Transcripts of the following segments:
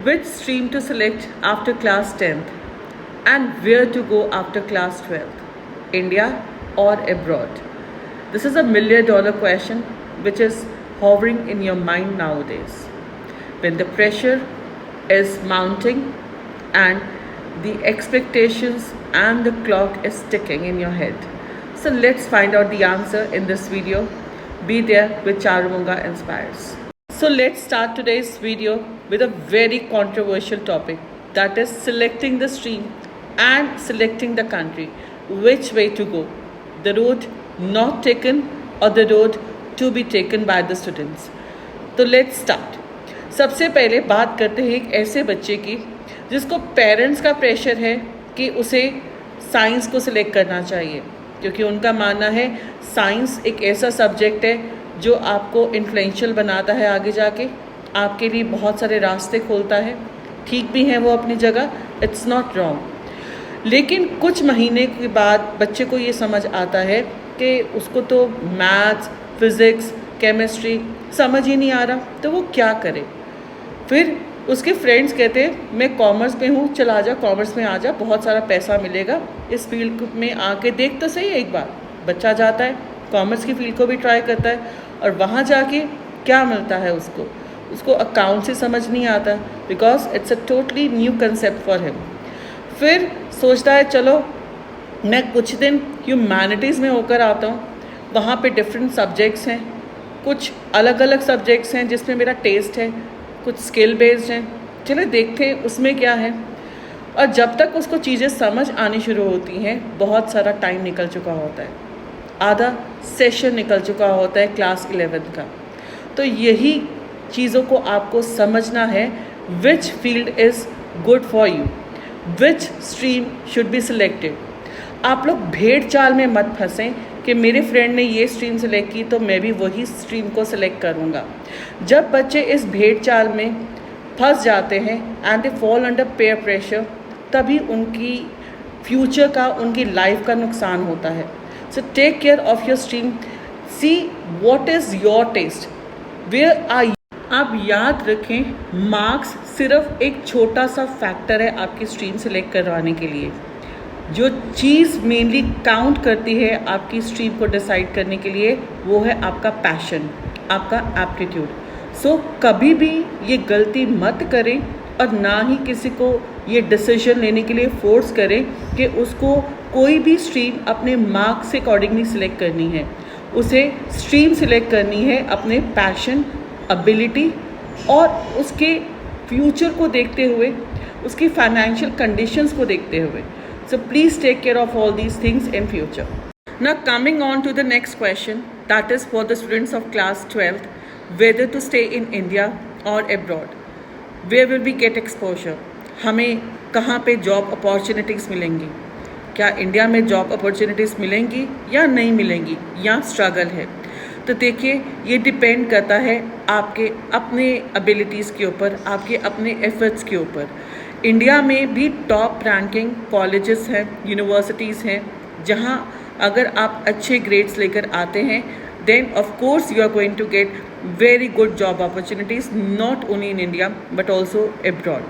Which stream to select after class 10th and where to go after class 12th, India or abroad? This is a $1,000,000 question which is hovering in your mind nowadays. When the pressure is mounting and the expectations and the clock is ticking in your head. So let's find out the answer in this video. Be there with Charumunga Inspires. So let's start today's video with a very controversial topic, that is selecting the stream and selecting the country. Which way to go? The road not taken or the road to be taken by the students? तो let's start. सबसे पहले बात करते हैं एक ऐसे बच्चे की जिसको पेरेंट्स का प्रेशर है कि उसे साइंस को सिलेक्ट करना चाहिए, क्योंकि उनका मानना है साइंस एक ऐसा सब्जेक्ट है जो आपको इन्फ्लुएंशियल बनाता है, आगे जाके आपके लिए बहुत सारे रास्ते खोलता है। ठीक भी हैं वो अपनी जगह, इट्स नॉट रॉन्ग। लेकिन कुछ महीने के बाद बच्चे को ये समझ आता है कि उसको तो मैथ्स, फिज़िक्स, केमिस्ट्री समझ ही नहीं आ रहा, तो वो क्या करे। फिर उसके फ्रेंड्स कहते हैं मैं कॉमर्स में हूँ, चल आ जा कॉमर्स में आ जा, बहुत सारा पैसा मिलेगा, इस फील्ड में आके देख तो सही एक बार। बच्चा जाता है कॉमर्स की फील्ड को भी ट्राई करता है और वहाँ जाके क्या मिलता है उसको अकाउंट से समझ नहीं आता, because it's a totally new concept for him. फिर सोचता है चलो मैं कुछ दिन ह्यूमैनिटीज़ में होकर आता हूँ, वहाँ पे डिफरेंट सब्जेक्ट्स हैं, कुछ अलग अलग सब्जेक्ट्स हैं जिसमें मेरा टेस्ट है, कुछ स्किल बेस्ड हैं, चलो देखते हैं उसमें क्या है। और जब तक उसको चीज़ें समझ आनी शुरू होती हैं बहुत सारा टाइम निकल चुका होता है, आधा सेशन निकल चुका होता है क्लास 11 का। तो यही चीज़ों को आपको समझना है, which field is good for you, which stream should be selected. आप लोग भेड़ चाल में मत फंसें कि मेरे फ्रेंड ने ये स्ट्रीम सेलेक्ट की तो मैं भी वही स्ट्रीम को सिलेक्ट करूँगा। जब बच्चे इस भेड़ चाल में फंस जाते हैं and they fall under peer pressure, तभी उनकी फ्यूचर का, उनकी लाइफ का नुकसान होता है। So take care of your stream, see what is your test, where are you. आप याद रखें, मार्क्स सिर्फ एक छोटा सा फैक्टर है आपकी स्ट्रीम सेलेक्ट करवाने के लिए। जो चीज़ मेनली काउंट करती है आपकी स्ट्रीम को डिसाइड करने के लिए वो है आपका पैशन, आपका एप्टीट्यूड। सो कभी भी ये गलती मत करें और ना ही किसी को ये डिसीजन लेने के लिए फोर्स करें कि उसको कोई भी स्ट्रीम अपने मार्क्स से अकॉर्डिंगली सिलेक्ट करनी है। उसे स्ट्रीम सिलेक्ट करनी है अपने पैशन, एबिलिटी और उसके फ्यूचर को देखते हुए, उसकी फाइनेंशियल कंडीशंस को देखते हुए। So please take care of all these things in future. Now coming on to the next question, that is for the students of class 12th, whether to stay in India or abroad. Where will we get exposure? हमें कहाँ पे job opportunities मिलेंगी? क्या India में job opportunities मिलेंगी या नहीं मिलेंगी, या स्ट्रगल है? तो देखिए, ये डिपेंड करता है आपके अपने एबिलिटीज़ के ऊपर, आपके अपने एफर्ट्स के ऊपर। इंडिया में भी टॉप रैंकिंग कॉलेजेस हैं, यूनिवर्सिटीज़ हैं, जहां अगर आप अच्छे ग्रेड्स लेकर आते हैं then of course you are going to get very good job opportunities, not only in India but also abroad.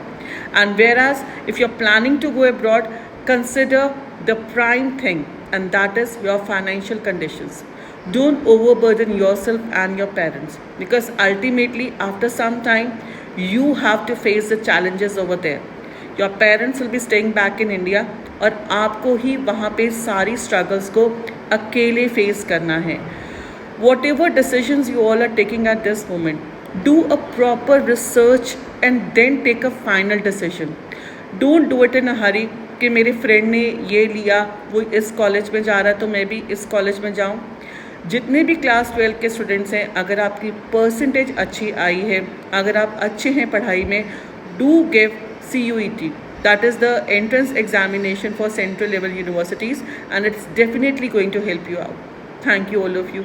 And whereas if you're planning to go abroad, consider the prime thing, and that is your financial conditions. Don't overburden yourself and your parents, because ultimately after some time you have to face the challenges over there. Your parents will be staying back in India और आपको ही वहाँ पे सारी struggles को अकेले face करना है। Whatever decisions you all are taking at this moment, do a proper research and then take a final decision. Don't do it in a hurry कि मेरे friend ने ये लिया, वो इस कॉलेज में जा रहा है तो मैं भी इस कॉलेज में जाऊँ। जितने भी क्लास 12 के स्टूडेंट्स हैं, अगर आपकी परसेंटेज अच्छी आई है, अगर आप अच्छे हैं पढ़ाई में, do give CUET, that is the entrance examination for central level universities, and it's definitely going to help you out. Thank you all of you.